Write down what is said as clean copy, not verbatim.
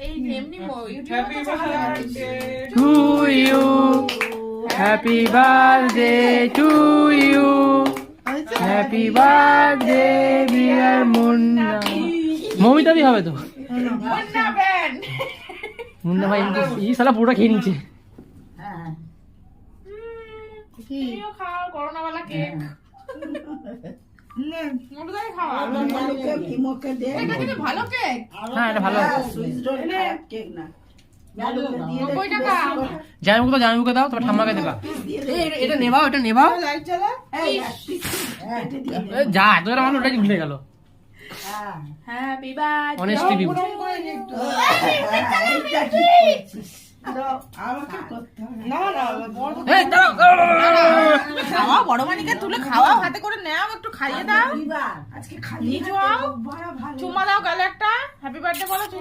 এই এমনি Happy birthday to you, happy birthday to you, happy birthday dear Munna. মমিতাদি হবে তো। মুন্না ব্যান্ড। মুন্না ভাই এই শালা পুরোটা খেয়ে নিচ্ছে। তুমিও খাও করোনা वाला কেক। মোটুদাই খাওয়া। এটা কিন্তু ভালো কেক। হ্যাঁ এটা ভালো। 90 টাকা। জামাইবুকে দাও, তোমার ঠাম্মাকে দেবা। এটা নেবাও, এটা নেবাও। যা তোর আমার ওটাই ভুলে গেল। Happy birthday. অনেস্টলি বিউ। এই দাঁড়াও। খাওয়া বড় মানিকে তুলে খাওয়া, হাতে করে নাও, একটু খাইয়ে দাও। আজকে খাইয়ে যাও। চুমা দাও গালে একটা। হ্যাপি বার্থডে বলো।